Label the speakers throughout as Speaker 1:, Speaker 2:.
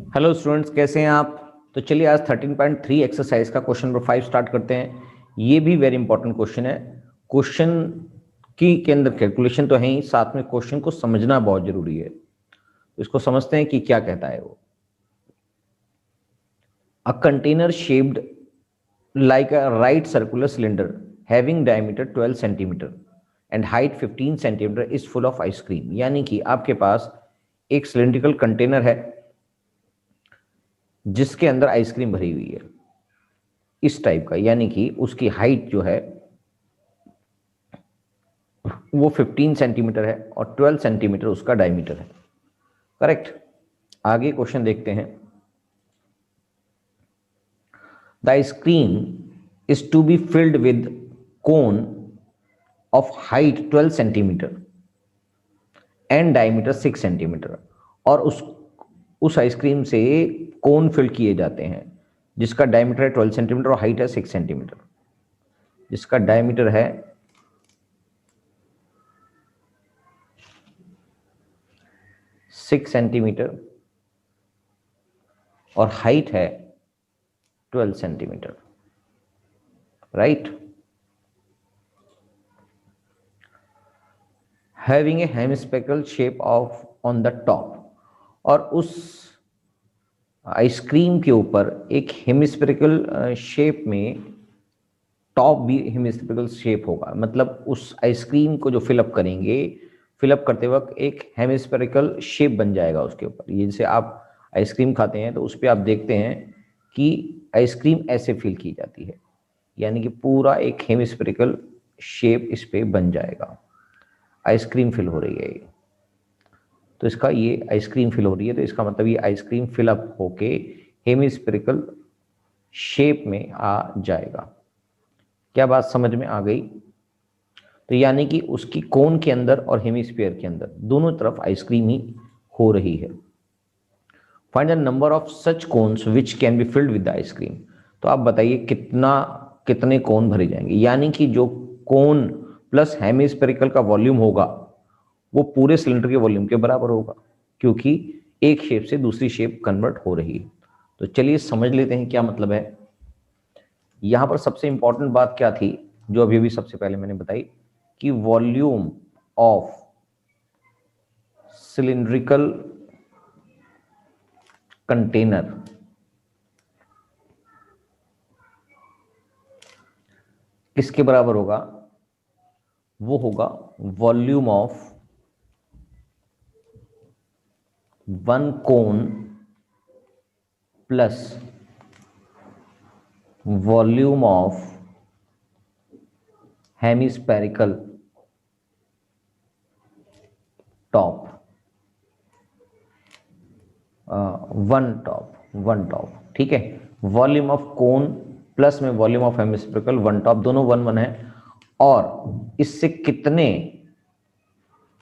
Speaker 1: Hello students, कैसे हैं आप। तो चलिए आज 13.3 एक्सरसाइज का क्वेश्चन नंबर 5 स्टार्ट करते हैं। ये भी वेरी इंपॉर्टेंट क्वेश्चन है। क्वेश्चन की के अंदर कैलकुलेशन तो है ही, साथ में क्वेश्चन को समझना बहुत जरूरी है। तो इसको समझते हैं कि क्या कहता है वो। A container shaped like a right circular cylinder having diameter 12 centimeter and height 15 centimeter is full of ice cream। यानी कि आपके पास एक सिलेंड्रिकल कंटेनर है जिसके अंदर आइसक्रीम भरी हुई है इस टाइप का, यानी कि उसकी हाइट जो है वो 15 सेंटीमीटर है और 12 सेंटीमीटर उसका डायमीटर है। करेक्ट। आगे क्वेश्चन देखते हैं। The ice cream is to be filled with cone of height 12 centimetre and diameter 6 centimetre. और उस आइसक्रीम से कोन फिल किए जाते हैं जिसका डायमीटर है 12 सेंटीमीटर और हाइट है 6 सेंटीमीटर। जिसका डायमीटर है 6 सेंटीमीटर और हाइट है 12 centimetre. Right. Having a hemispherical shape of on the top. और उस आइसक्रीम के ऊपर एक हेमिस्फेरिकल शेप में टॉप भी हेमिस्फेरिकल शेप होगा। मतलब उस आइसक्रीम को जो फिलअप करेंगे, फिलअप करते वक्त एक हेमिस्फेरिकल शेप बन जाएगा उसके ऊपर। ये जैसे आप आइसक्रीम खाते हैं तो उस पर आप देखते हैं कि आइसक्रीम ऐसे फिल की जाती है, यानी कि पूरा एक हेमिस्फेरिकल शेप इस पे बन जाएगा। आइसक्रीम फिल हो रही है ये, तो इसका ये आइसक्रीम फिल हो रही है, तो इसका मतलब ये आइसक्रीम फिलअप होके हेमिस्फेरिकल शेप में आ जाएगा। क्या बात समझ में आ गई। तो यानी कि उसकी कोन के अंदर और हेमिस्फीयर के अंदर दोनों तरफ आइसक्रीम ही हो रही है। Find the number of such cones which can be filled with the ice cream. तो आप बताइए कितने कोन भरे जाएंगे। यानी कि जो कोन प्लस हेमिस्फेरिकल का वॉल्यूम होगा वो पूरे सिलेंडर के वॉल्यूम के बराबर होगा, क्योंकि एक शेप से दूसरी शेप कन्वर्ट हो रही है। तो चलिए समझ लेते हैं क्या मतलब है। यहां पर सबसे इंपॉर्टेंट बात क्या थी जो अभी भी सबसे पहले मैंने बताई कि वॉल्यूम ऑफ सिलिंड्रिकल कंटेनर किसके बराबर होगा। वो होगा volume of one cone plus volume of hemispherical top. One top ठीक है। वॉल्यूम ऑफ कोन प्लस में volume of hemispherical one top, दोनों वन वन है। और इससे कितने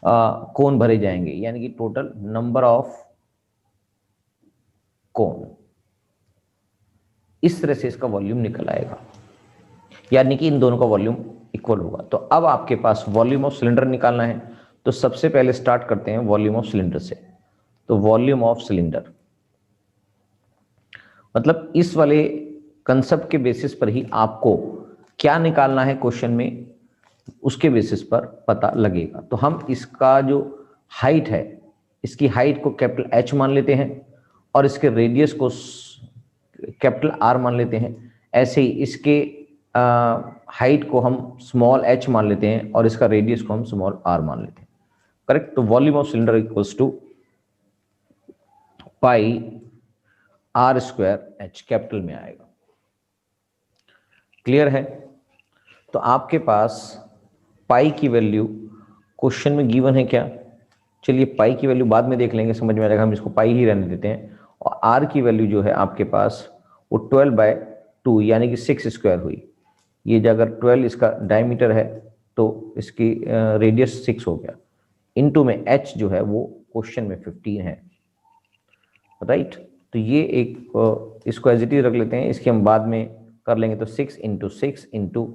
Speaker 1: कोन भरे जाएंगे, यानी कि टोटल नंबर ऑफ कोन। इस तरह से इसका वॉल्यूम निकल आएगा, यानी कि इन दोनों का वॉल्यूम इक्वल होगा। तो अब आपके पास वॉल्यूम ऑफ सिलेंडर निकालना है, तो सबसे पहले स्टार्ट करते हैं वॉल्यूम ऑफ सिलेंडर से। तो वॉल्यूम ऑफ सिलेंडर मतलब इस वाले कंसेप्ट के बेसिस पर ही आपको क्या निकालना है क्वेश्चन में, उसके बेसिस पर पता लगेगा। तो हम इसका जो हाइट है, इसकी हाइट को कैपिटल एच मान लेते हैं और इसके रेडियस को कैपिटल आर मान लेते हैं। ऐसे ही इसके हाइट को हम स्मॉल एच मान लेते हैं और इसका रेडियस को हम स्मॉल आर मान लेते हैं। करेक्ट। तो volume of cylinder equals to pi r square h, capital में आएगा। क्लियर है। तो आपके पास पाई की वैल्यू क्वेश्चन में गिवन है क्या। चलिए पाई की वैल्यू बाद में देख लेंगे, समझ में आ जाएगा, हम इसको पाई ही रहने देते हैं। और आर की वैल्यू जो है आपके पास वो 12/2 यानी कि 6 स्क्वायर हुई। ये जो अगर 12 इसका डायमीटर है तो इसकी रेडियस 6 हो गया, इनटू में एच जो है वो क्वेश्चन में 15 है। राइट। तो ये एक इसको एज इट इज रख लेते हैं, इसकी हम बाद में कर लेंगे। तो 6 × 6 ×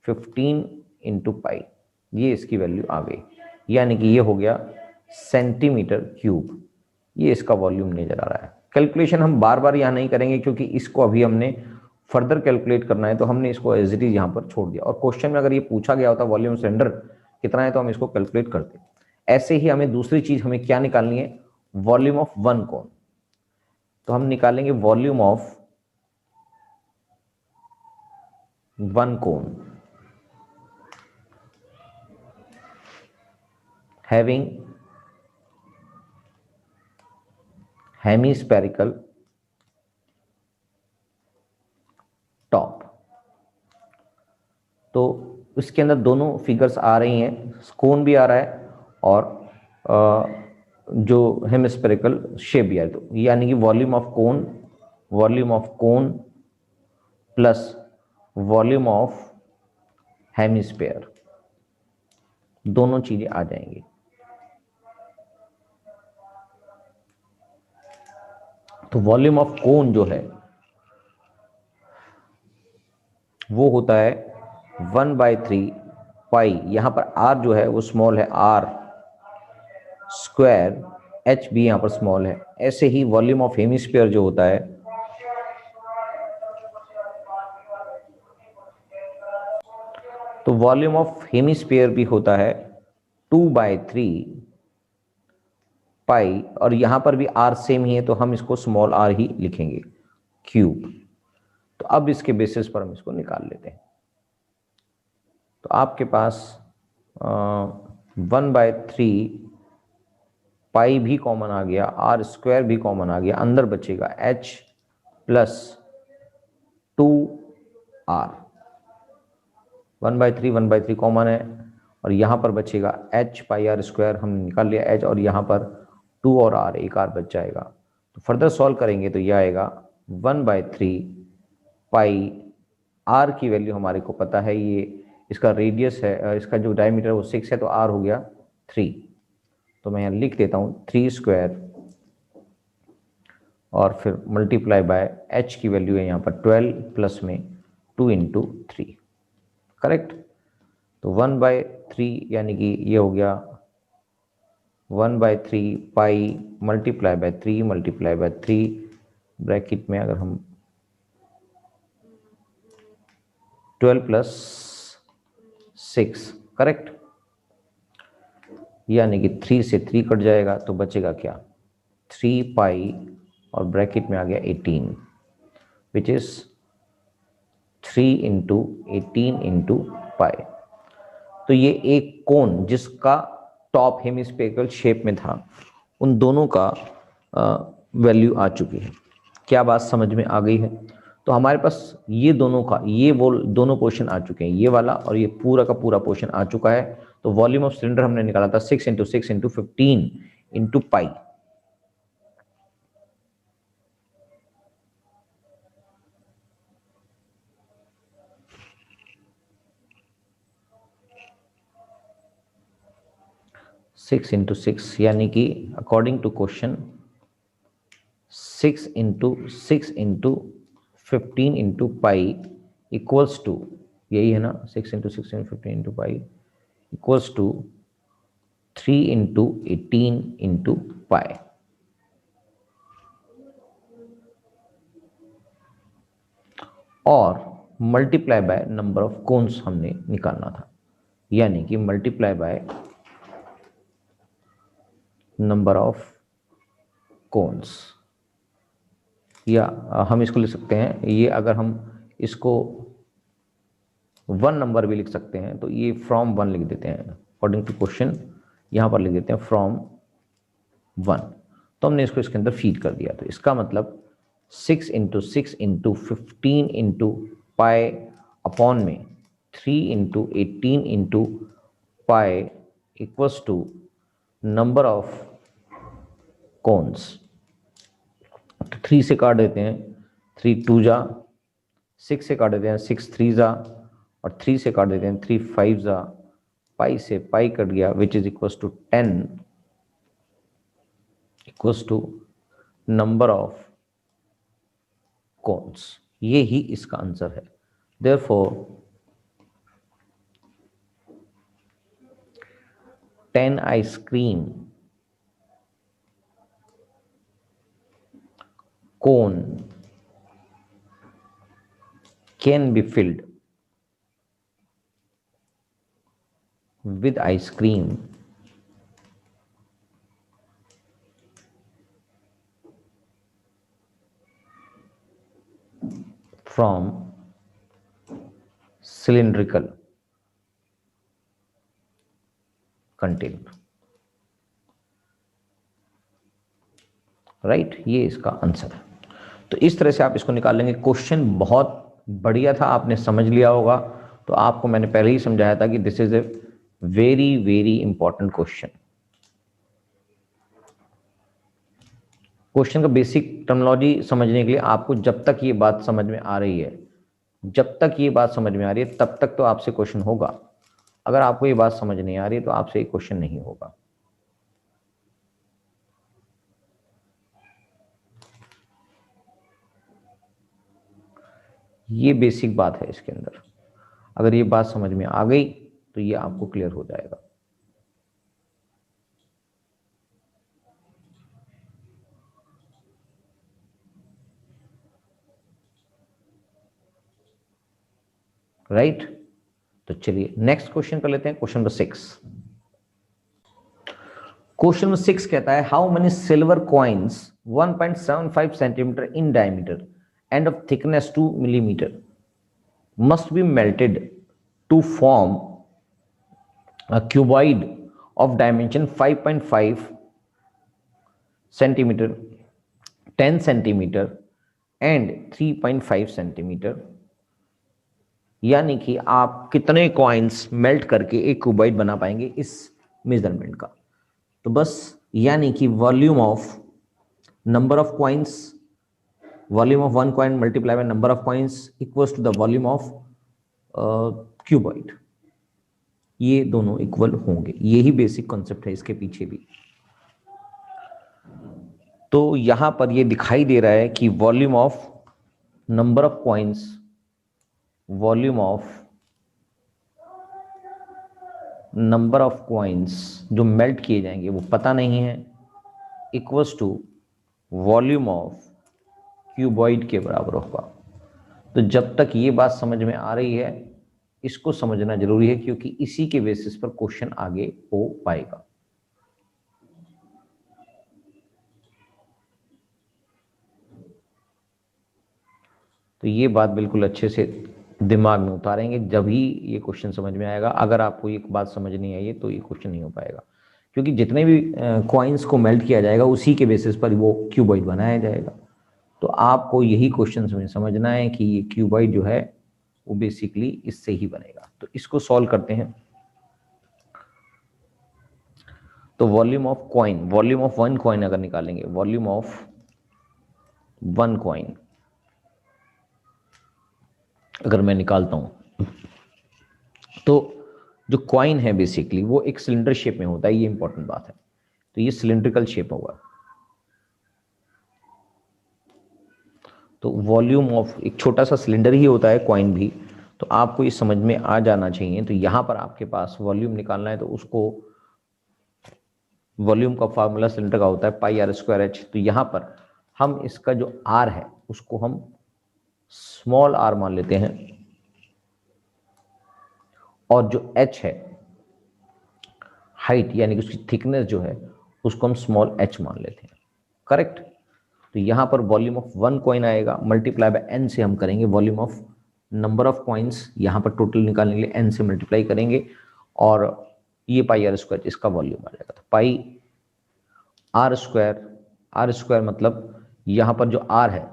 Speaker 1: 15 × पाई, ये इसकी वैल्यू आ गई, यानी कि ये हो गया सेंटीमीटर क्यूब। ये इसका वॉल्यूम नजर आ रहा है। कैलकुलेशन हम बार बार यहाँ नहीं करेंगे क्योंकि इसको अभी हमने फर्दर कैलकुलेट करना है, तो हमने इसको एज इट इज यहाँ पर छोड़ दिया। और क्वेश्चन में अगर ये पूछा गया होता वॉल्यूम सिलेंडर कितना है तो हम इसको कैलकुलेट करते। ऐसे ही हमें दूसरी चीज हमें क्या निकालनी है, वॉल्यूम ऑफ वन कोन। तो हम निकालेंगे volume of one cone having hemispherical top. तो इसके अंदर दोनों फिगर्स आ रही हैं, कोन भी आ रहा है और जो हेमिस्फेरिकल शेप भी आ रही है। तो यानी कि volume of cone plus volume of hemisphere, दोनों चीजें आ जाएंगी। तो वॉल्यूम ऑफ कोन जो है वो होता है 1/3 पाई, यहां पर r जो है वो स्मॉल है, r स्क्वायर, h भी यहां पर स्मॉल है। ऐसे ही वॉल्यूम ऑफ हेमिस्फीयर जो होता है तो वॉल्यूम ऑफ हेमिस्फीयर भी होता है 2/3 पाई, और यहां पर भी r सेम ही है तो हम इसको स्मॉल r ही लिखेंगे, क्यूब। तो अब इसके बेसिस पर हम इसको निकाल लेते हैं। तो आपके पास 1/3 पाई भी कॉमन आ गया, आर स्क्वायर भी कॉमन आ गया, अंदर बचेगा h प्लस 2r। 1/3 कॉमन है और यहाँ पर बचेगा h पाई आर स्क्वायर, हमने निकाल लिया h, और यहाँ पर 2 और r, एक r बच जाएगा। तो फर्दर सॉल्व करेंगे तो यह आएगा 1/3 पाई, r की वैल्यू हमारे को पता है, ये इसका रेडियस है, इसका जो डायमीटर वो 6 है, तो r हो गया 3। तो मैं यहाँ लिख देता हूँ 3 स्क्वायर और फिर मल्टीप्लाई बाय h की वैल्यू है यहाँ पर 12 प्लस में 2 इंटू 3, करेक्ट। तो 1/3 यानी कि ये हो गया 1/3 पाई multiply by 3 multiply by 3, bracket में अगर हम 12 प्लस 6, करेक्ट, यानी कि 3 से 3 कट जाएगा तो बचेगा क्या, 3 पाई और ब्रैकेट में आ गया 18, विच इज 3 इंटू 18 इंटू पाई। तो ये एक कोन जिसका टॉप हेमिस्फेरिकल शेप में था, उन दोनों का वैल्यू आ चुकी है। क्या बात समझ में आ गई है? तो हमारे पास ये दोनों का, ये वो दोनों पोर्शन आ चुके हैं, ये वाला और ये पूरा का पूरा पोर्शन आ चुका है। तो वॉल्यूम ऑफ सिलेंडर हमने निकाला था 6 into 6 into 15 into pi. Six into six यानी कि according to question 6 into 15 into pi equals to, यही है ना, 6 into 6 into 15 into pi equals to 3 into 18 into pi. और multiply by number of cones हमने निकालना था, यानी कि multiply by number of cones, या हम इसको लिख सकते हैं, ये अगर हम इसको 1 नंबर भी लिख सकते हैं तो ये फ्रॉम 1 लिख देते हैं, अकॉर्डिंग टू क्वेश्चन यहाँ पर लिख देते हैं फ्रॉम 1। तो हमने इसको इसके अंदर फीड कर दिया। तो इसका मतलब 6 into 6 into 15 into pi upon में 3 into 18 into pi equals to number of cones. 3 से काट देते हैं, 3 2 जा, 6 से काट देते हैं, 6 3 जा, और 3 से काट देते हैं, 3 5 जा, पाई से पाई कट गया, which is equals to 10 equals to number of cones. ये ही इसका आंसर है। Therefore 10 ice cream cone can be filled with ice cream from cylindrical container, right? ये इसका आंसर है। तो इस तरह से आप इसको निकाल लेंगे। क्वेश्चन बहुत बढ़िया था, आपने समझ लिया होगा। तो आपको मैंने पहले ही समझाया था कि this is a very very important question. Question का बेसिक टर्मिनोलॉजी समझने के लिए आपको जब तक ये बात समझ में आ रही है, जब तक ये बात समझ में आ रही है तब तक तो आपसे क्वेश्चन होगा। अगर आपको ये बात समझ नहीं आ रही है तो आपसे एक क्वेश्चन नहीं होगा। ये बेसिक बात है इसके अंदर। अगर ये बात समझ में आ गई तो ये आपको क्लियर हो जाएगा। राइट? तो चलिए नेक्स्ट क्वेश्चन कर लेते हैं, क्वेश्चन नंबर 6। क्वेश्चन नंबर 6 कहता है how many silver coins 1.75 centimetre in diameter end of thickness 2 millimetre must be melted to form a cuboid of dimension 5.5 centimeter, 10 centimeter and 3.5 centimeter। यानी कि आप कितने कॉइन्स मेल्ट करके एक क्यूबॉइड बना पाएंगे इस मेजरमेंट का। तो बस यानी कि volume of number of coins, volume of one coin multiply by number of coins equals to the volume of cuboid, ये दोनों इक्वल होंगे। यही बेसिक कॉन्सेप्ट है इसके पीछे भी। तो यहां पर ये दिखाई दे रहा है कि volume of number of coins, volume of number of coins जो मेल्ट किए जाएंगे वो पता नहीं है, equals to volume of cuboid के बराबर होगा। तो जब तक ये बात समझ में आ रही है इसको समझना जरूरी है, क्योंकि इसी के बेसिस पर क्वेश्चन आगे हो पाएगा। तो ये बात बिल्कुल अच्छे से दिमाग में उतारेंगे जब ही ये क्वेश्चन समझ में आएगा। अगर आपको ये बात समझ नहीं आई है तो ये क्वेश्चन नहीं हो पाएगा, क्योंकि जितने भी कॉइन्स को मेल्ट किया जाएगा उसी के बेसिस पर वो क्यूबॉइड बनाया जाएगा। तो आपको यही क्वेश्चन में समझना है कि ये क्यूबॉइड जो है वो बेसिकली इससे ही बनेगा। तो इसको सॉल्व करते हैं। तो volume of coin, volume of one coin अगर निकालेंगे, वॉल्यूम ऑफ वन कॉइन अगर मैं निकालता हूं तो जो कॉइन है बेसिकली वो एक सिलेंडर शेप में होता है, ये इंपॉर्टेंट बात है। तो ये सिलेंड्रिकल शेप होगा। तो वॉल्यूम ऑफ एक छोटा सा सिलेंडर ही होता है कॉइन भी। तो आपको ये समझ में आ जाना चाहिए। तो यहां पर आपके पास वॉल्यूम निकालना है तो उसको, वॉल्यूम का फार्मूला सिलेंडर का होता है पाई आर स्क्वायर एच। तो यहां पर हम इसका जो आर है उसको हम स्मॉल आर मान लेते हैं, और जो एच है हाइट यानी कि उसकी थिकनेस जो है उसको हम स्मॉल एच मान लेते हैं। करेक्ट? तो यहां पर वॉल्यूम ऑफ वन कॉइन आएगा, मल्टीप्लाई बाय एन से हम करेंगे volume of number of coins, यहां पर टोटल निकालने के लिए एन से मल्टीप्लाई करेंगे, और ये पाई आर स्क्वायर इसका वॉल्यूम आ जाएगा। तो पाई आर स्क्वायर मतलब यहां पर जो आर है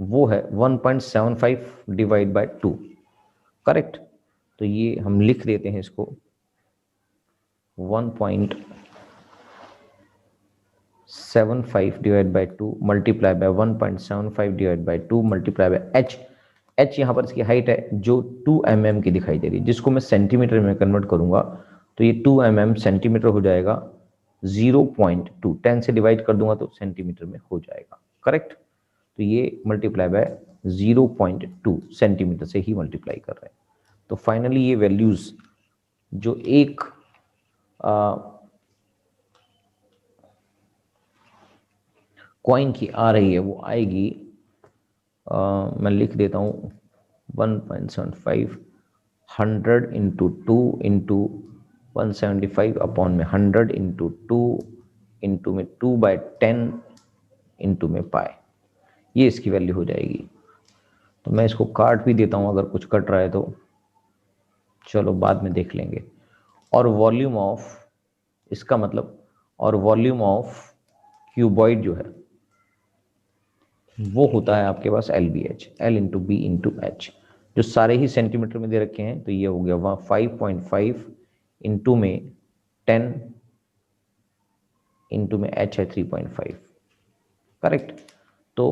Speaker 1: वो है 1.75 डिवाइड बाय 2। करेक्ट? तो ये हम लिख देते हैं इसको 1.75 divide by 2 multiply by 1.75 divide by 2 multiply by H. H यहाँ पर इसकी हाइट है जो 2 mm की दिखाई दे रही है, जिसको मैं सेंटीमीटर में कन्वर्ट करूंगा तो ये 2 mm सेंटीमीटर हो जाएगा। 0.2 10 से डिवाइड कर दूंगा तो सेंटीमीटर में हो जाएगा। करेक्ट? तो ये मल्टीप्लाई बाय 0.2 सेंटीमीटर से ही मल्टीप्लाई कर रहे हैं। तो फाइनली ये वैल्यूज जो एक कॉइन की आ रही है वो आएगी मैं लिख देता हूँ 1.75 100 इंटू 2 इंटू 175 अपॉन में 100 इंटू 2 इंटू में 2/10 इंटू में पाई, ये इसकी वैल्यू हो जाएगी। तो मैं इसको काट भी देता हूँ अगर कुछ कट रहा है तो, चलो बाद में देख लेंगे। और वॉल्यूम ऑफ, इसका मतलब, और वॉल्यूम ऑफ क्यूबॉइड जो है वो होता है आपके पास LBH, L into B into H, जो सारे ही सेंटीमीटर में दे रखे हैं। तो ये हो गया 5.5 इंटू में 10 इंटू में H है 3.5, करेक्ट। तो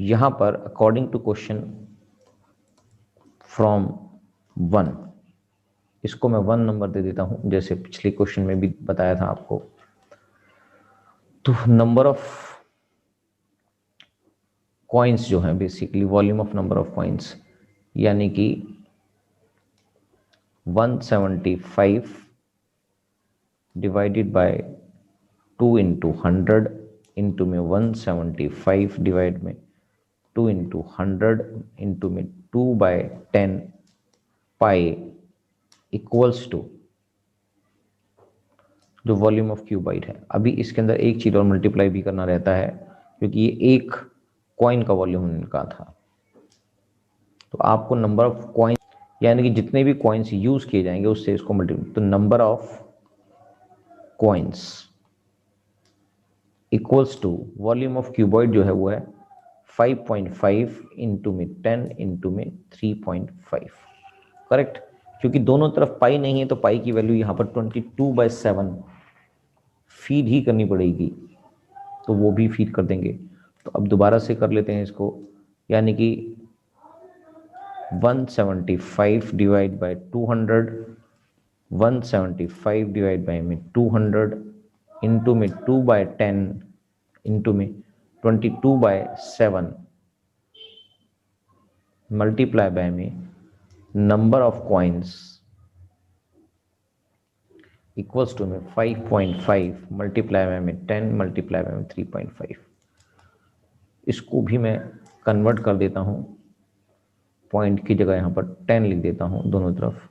Speaker 1: यहाँ पर अकॉर्डिंग टू क्वेश्चन फ्रॉम 1, इसको मैं 1 नंबर दे देता हूँ, जैसे पिछले क्वेश्चन में भी बताया था आपको। तो नंबर ऑफ कॉइन्स जो हैं, basically volume of number of coins, यानी कि 175 डिवाइडेड बाय 2 इंटू 100 इंटू में 175 डिवाइड में 2 इंटू 100 इंटू में 2/10 पाई इक्वल्स टू जो वॉल्यूम ऑफ क्यूबाइड है। अभी इसके अंदर एक चीज और मल्टीप्लाई भी करना रहता है, क्योंकि ये एक कॉइन का वॉल्यूम उनका था। तो आपको नंबर ऑफ कॉइन, यानी कि जितने भी कॉइन्स यूज किए जाएंगे उससे इसको मल्टीप्लाई, तो number of coins equals to volume of cuboid जो है वो है 5.5 इंटू में 10 इंटू में 3.5, करेक्ट। क्योंकि दोनों तरफ पाई नहीं है तो पाई की वैल्यू यहाँ पर 22/7 फीड ही करनी पड़ेगी, तो वो भी फीड कर देंगे। तो अब दोबारा से कर लेते हैं इसको, यानी कि 175 डिवाइड बाय 200, 175 डिवाइड बाय में 200 इंटू में 2/10 इंटू में 22/7 मल्टीप्लाई बाय में number of coins equals to में 5.5 मल्टीप्लाई बाय में 10 मल्टीप्लाई बाय में 3.5। इसको भी मैं कन्वर्ट कर देता हूँ, पॉइंट की जगह यहाँ पर 10 लिख देता हूँ दोनों तरफ।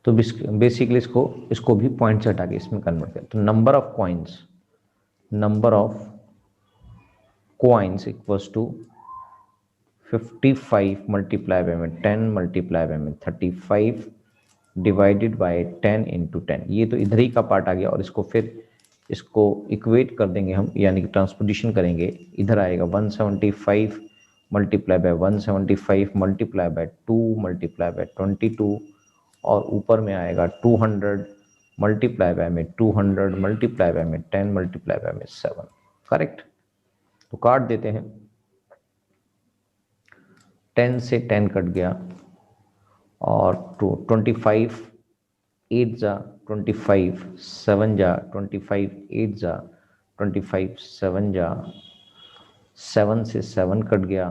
Speaker 1: तो बेसिकली इसको भी पॉइंट से हटा के इसमें कन्वर्ट करें। तो number of coins equals to 55 multiply by में 10 मल्टीप्लाई बाय में 35 डिवाइडेड बाय 10 इंटू 10। ये तो इधर ही का पार्ट आ गया, और इसको इक्वेट कर देंगे हम, यानी कि ट्रांसपोजिशन करेंगे। इधर आएगा 175 multiply by 175 multiply by 2 multiply by 22, और ऊपर में आएगा 200 मल्टीप्लाई बाय में 200 मल्टीप्लाई बाय में 10 मल्टीप्लाई बाय में 7, करेक्ट। तो काट देते हैं, 10 से 10 कट गया, और 25 8 जा 25 7 जा 25 8 जा 25 7 जा 7 से 7 कट गया,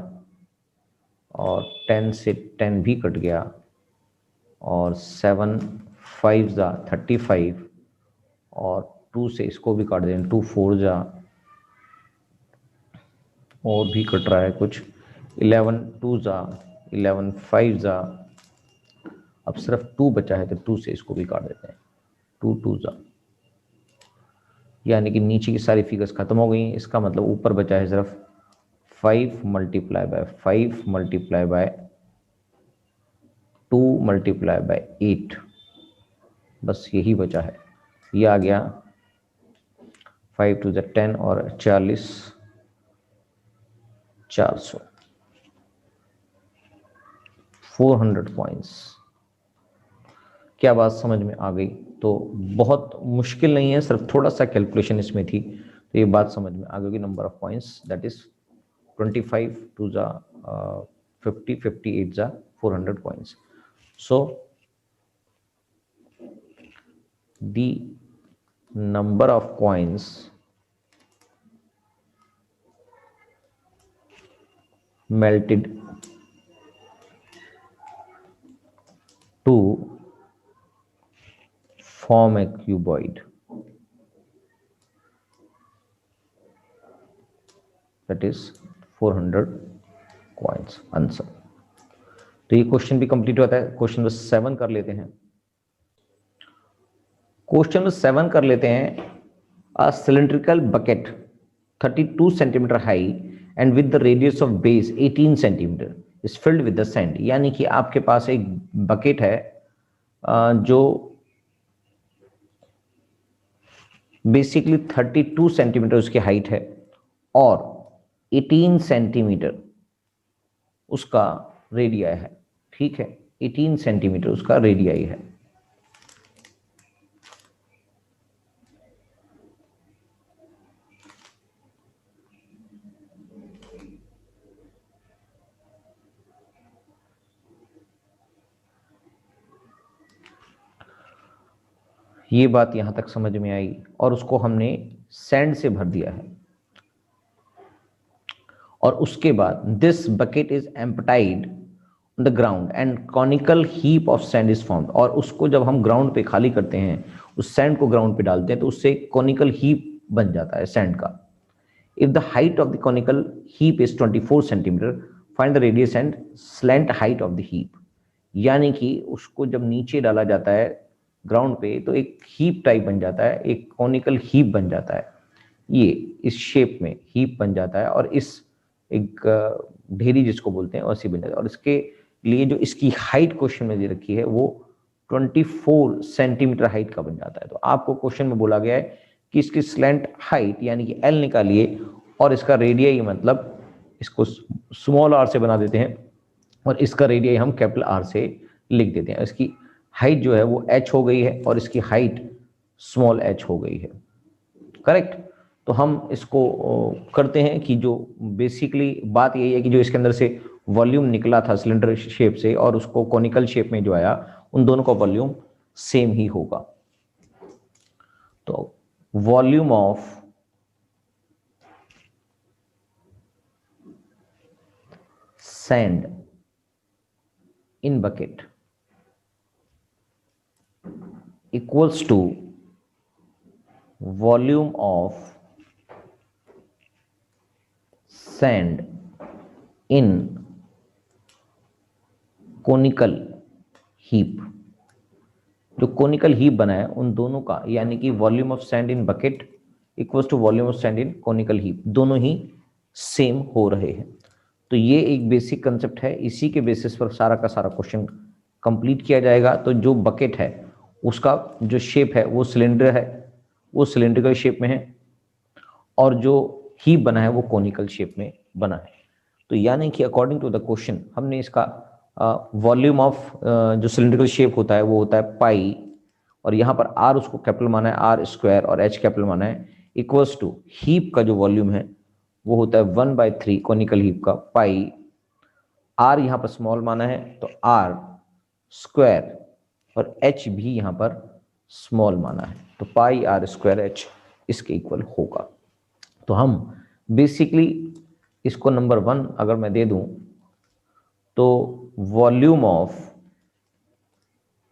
Speaker 1: और 10 से 10 भी कट गया, और 7 5 जा 35, और 2 से इसको भी काट दें, 2 4 जा, और भी कट रहा है कुछ, 11 2 जा 11 5 जा, अब सिर्फ 2 बचा है तो 2 से इसको भी काट देते हैं, 2 2 जा, यानी कि नीचे की सारी फिगर्स खत्म हो गई। इसका मतलब ऊपर बचा है सिर्फ 5 multiply by 5 multiply by 2 multiply by 8, बस यही बचा है। ये आ गया 5 टू 10 और 40 400 400 पॉइंट्स। क्या बात समझ में आ गई? तो बहुत मुश्किल नहीं है, सिर्फ थोड़ा सा कैलकुलेशन इसमें थी, तो ये बात समझ में आ गई। Number of points that is 25 to जा 50 58 जा 400 points. So the number of coins melted to form a cuboid that is 400 coins answer. तो ये क्वेश्चन भी कंप्लीट होता है। क्वेश्चन नंबर 7 कर लेते हैं। क्वेश्चन नंबर 7 कर लेते हैं। A cylindrical bucket 32 centimetre high and with the radius of base 18 centimetre is filled with the sand. यानी कि आपके पास एक बकेट है जो बेसिकली 32 सेंटीमीटर उसकी हाइट है और 18 सेंटीमीटर उसका रेडियाई है। ठीक है, 18 सेंटीमीटर उसका रेडियाई है। ये बात यहां तक समझ में आई और उसको हमने सैंड से भर दिया है। और उसके बाद this bucket is emptied on the ground and conical heap of sand is formed. और उसको जब हम ग्राउंड पे खाली करते हैं, उस सैंड को ग्राउंड पे डालते हैं, तो उससे कॉनिकल हीप बन जाता है सैंड का। If the height of the conical heap is 24 centimetre find the radius and slant height of the heap. यानी कि उसको जब नीचे डाला जाता है ग्राउंड पे तो एक हीप टाइप बन जाता है, एक कॉनिकल हीप बन जाता है। ये इस शेप में हीप बन जाता है और इस एक ढेरी जिसको बोलते हैं वैसी बन जाता है। और इसके लिए जो इसकी हाइट क्वेश्चन में दे रखी है वो 24 सेंटीमीटर हाइट का बन जाता है। तो आपको क्वेश्चन में बोला गया है कि इसकी स्लैंट हाइट यानी कि एल निकालिए और इसका रेडियाई मतलब इसको स्मॉल आर से बना देते हैं और इसका रेडियाई हम कैपिटल आर से लिख देते हैं। इसकी हाइट जो है वो एच हो गई है और इसकी हाइट स्मॉल एच हो गई है। करेक्ट। तो हम इसको करते हैं कि जो बेसिकली बात यही है कि जो इसके अंदर से वॉल्यूम निकला था सिलेंडर शेप से और उसको कॉनिकल शेप में जो आया, उन दोनों का वॉल्यूम सेम ही होगा। तो volume of sand in bucket equals to volume of sand in conical heap। जो कोनिकल हीप बना है उन दोनों का, यानी कि volume of sand in bucket equals to volume of sand in conical heap, दोनों ही सेम हो रहे हैं। तो ये एक बेसिक कंसेप्ट है, इसी के बेसिस पर सारा का सारा क्वेश्चन कंप्लीट किया जाएगा। तो जो बकेट है उसका जो शेप है वो सिलेंडर है, वो सिलेंड्रिकल शेप में है और जो हीप बना है वो कोनिकल शेप में बना है। तो यानी कि अकॉर्डिंग टू द क्वेश्चन हमने इसका वॉल्यूम ऑफ जो सिलेंड्रिकल शेप होता है वो होता है पाई, और यहाँ पर आर उसको कैपिटल माना है, आर स्क्वायर, और एच कैपिटल माना है, इक्वल्स टू हीप का जो वॉल्यूम है वो होता है 1/3 कोनिकल हीप का पाई। आर यहाँ पर स्मॉल माना है तो आर स्क्वायर और एच भी यहाँ पर स्मॉल माना है, तो पाई आर स्क्वायर एच इसके इक्वल होगा। तो हम बेसिकली इसको नंबर 1 अगर मैं दे दूं तो volume of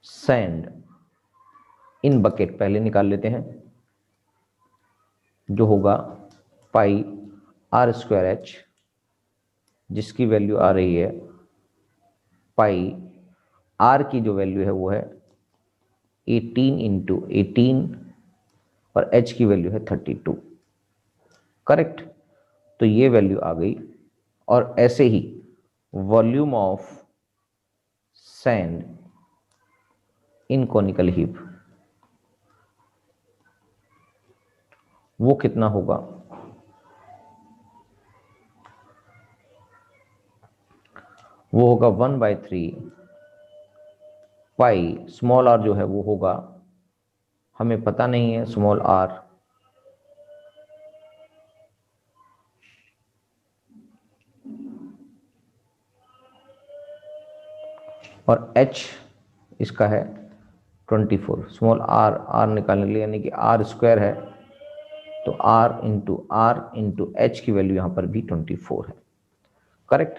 Speaker 1: sand in bucket पहले निकाल लेते हैं, जो होगा पाई आर स्क्वायर एच, जिसकी वैल्यू आ रही है पाई, आर की जो वैल्यू है वो है 18 इंटू 18 और एच की वैल्यू है 32। करेक्ट। तो ये वैल्यू आ गई। और ऐसे ही volume of sand in conical heap वो कितना होगा, वो होगा 1/3 पाई, स्मॉल आर जो है वो होगा, हमें पता नहीं है स्मॉल आर, और एच इसका है 24। स्मॉल आर, आर निकालने के लिए यानी कि आर स्क्वायर है तो आर इंटू एच की वैल्यू यहां पर भी 24 है। करेक्ट।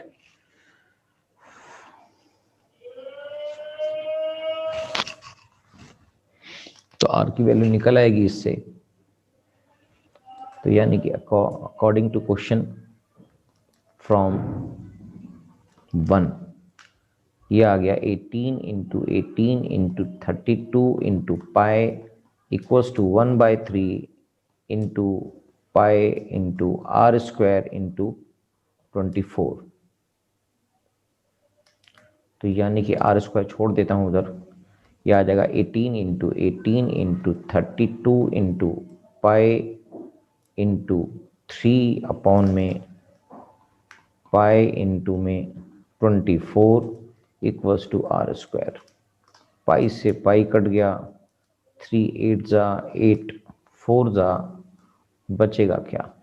Speaker 1: तो आर की वैल्यू निकल आएगी इससे। तो यानी कि अकॉर्डिंग टू क्वेश्चन फ्रॉम 1, ये आ गया 18 into 18 into 32 into pi equals to 1/3 into pi into r square into 24। तो यानी कि आर स्क्वायर छोड़ देता हूं उधर, यह आ जाएगा 18 into 18 into 32 into pi into 3 upon में पाई इंटू में 24 इक्वल्स टू आर स्क्वायर। पाई से पाई कट गया, 3 8 जा 8 4 जा, बचेगा क्या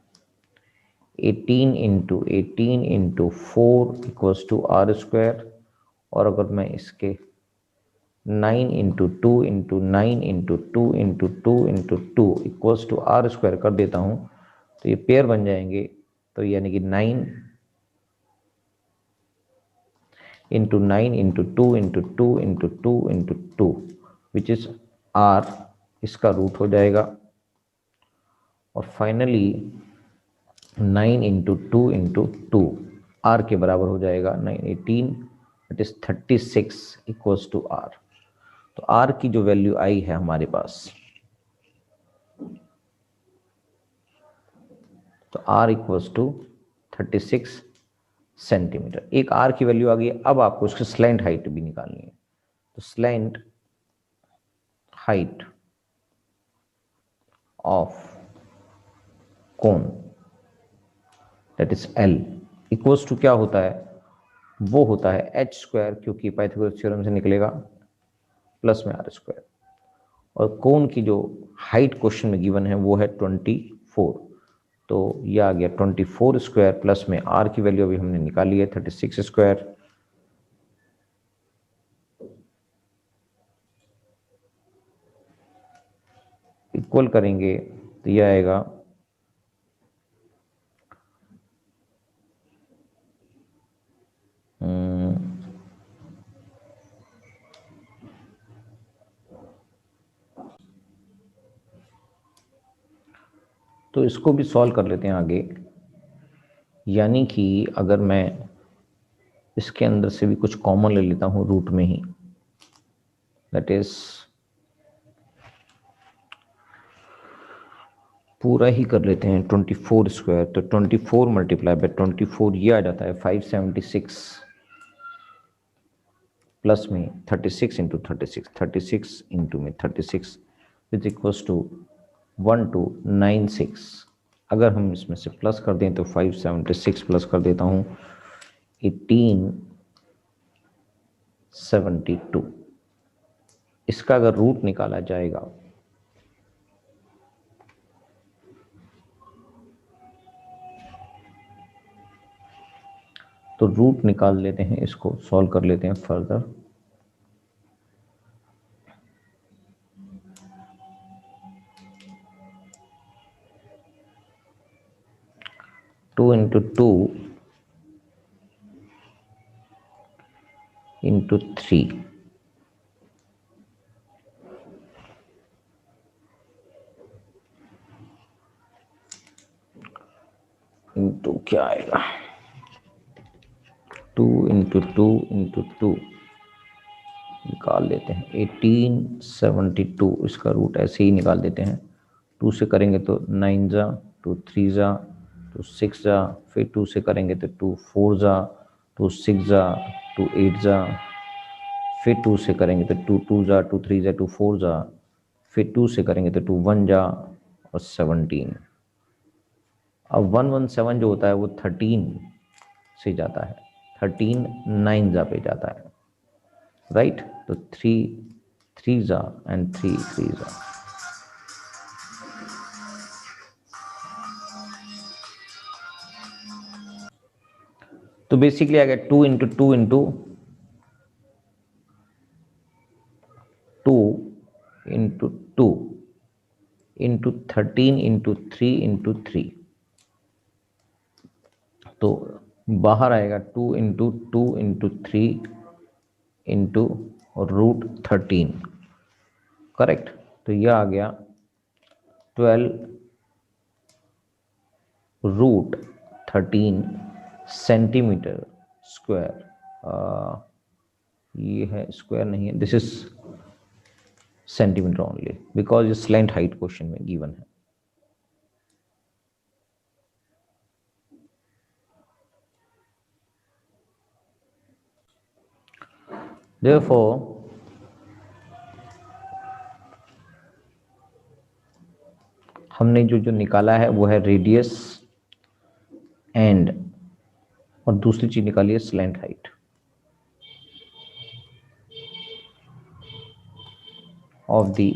Speaker 1: 18 into 18 into 4 equals to r square. और अगर मैं इसके 9 into 2 into 9 into 2 into 2 into 2 equals to r square कर देता हूँ तो ये पेयर बन जाएंगे। तो यानी कि 9 into 9 into 2 into 2 into 2 into 2 which is r, इसका रूट हो जाएगा। और फाइनली 9 इंटू 2 इंटू 2 आर के बराबर हो जाएगा 9 18 it is 36 equals to r. तो आर की जो वैल्यू आई है हमारे पास, तो आर इक्वल्स टू 36 सेंटीमीटर। एक आर की वैल्यू आ गई। अब आपको उसकी स्लैंट हाइट भी निकालनी है। तो slant height of cone that is L equals to क्या होता है, वो होता है एच स्क्वायर, क्योंकि पाइथागोरस थ्योरम से निकलेगा, प्लस में आर स्क्वायर। और कोन की जो हाइट क्वेश्चन में गिवन है वो है 24। तो यह आ गया 24 स्क्वायर प्लस में आर की वैल्यू अभी हमने निकाली है 36 स्क्वायर। इक्वल करेंगे तो यह आएगा तो इसको भी सॉल्व कर लेते हैं आगे। यानी कि अगर मैं इसके अंदर से भी कुछ कॉमन ले लेता हूं रूट में ही, दैट इज पूरा ही कर लेते हैं 24 स्क्वायर। तो 24 मल्टीप्लाई बाय 24 ये आ जाता है 576 प्लस में 36 इंटू 36 36 इंटू में 36 विच इक्वल्स टू 1296। अगर हम इसमें से प्लस कर दें तो 576 प्लस कर देता हूँ 1872। इसका अगर रूट निकाला जाएगा तो रूट निकाल लेते हैं, इसको सॉल्व कर लेते हैं further. Two into 2 into 3 into क्या आएगा 2 इंटू 2 इंटू 2 निकाल लेते हैं 1872। इसका रूट ऐसे ही निकाल देते हैं। 2 से करेंगे तो 9 जा, 2 3 जा, 2 6 जा, फिर 2 से करेंगे तो 2 4 जा, 2 6 जा, 2 8 जा, फिर 2 से करेंगे तो 2 2 जा, 2 3 जा, 2 4 जा, फिर 2 से करेंगे तो 2 1 जा और 17। अब 117 जो होता है वो 13 से जाता है, 13 9 जा पे जाता है, राइट। तो 3 3 जा एंड 3 3 जा। तो बेसिकली आ गया 2 into 2 into 2 into 2 into 13 into 3 into 3। तो बाहर आएगा 2 into 2 into 3 into root 13, correct. तो यह आ गया 12 रूट 13 सेंटीमीटर स्क्वायर, ये है स्क्वायर नहीं है, this is centimetre only because ये स्लैंट हाइट क्वेश्चन में गिवन है। Therefore, हमने जो निकाला है वो है रेडियस एंड, और दूसरी चीज निकाली है slant height. Of the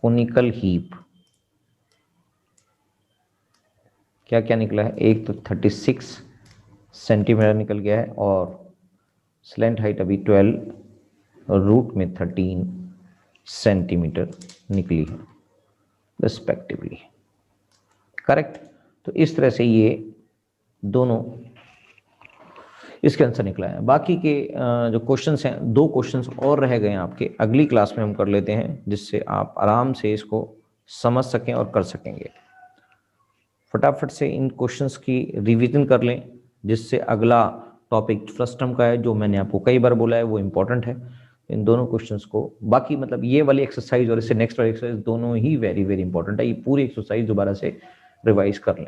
Speaker 1: conical heap क्या क्या निकला है, एक तो 36 सेंटीमीटर निकल गया है और स्लैंट हाइट अभी 12 और रूट में 13 सेंटीमीटर निकली है रिस्पेक्टिवली। करेक्ट। तो इस तरह से ये दोनों इसके आंसर निकला है। बाकी के जो क्वेश्चंस हैं, 2 क्वेश्चंस और रह गए हैं आपके, अगली क्लास में हम कर लेते हैं जिससे आप आराम से इसको समझ सकें और कर सकेंगे। फटाफट से इन क्वेश्चंस की रिवीजन कर लें जिससे अगला टॉपिक फर्स्ट टर्म का है जो मैंने आपको कई बार बोला है वो इंपॉर्टेंट है। इन दोनों क्वेश्चंस को, बाकी मतलब ये वाली एक्सरसाइज और इससे नेक्स्ट वाली एक्सरसाइज दोनों ही वेरी वेरी इंपॉर्टेंट है। ये पूरी एक्सरसाइज दोबारा से रिवाइज कर लें।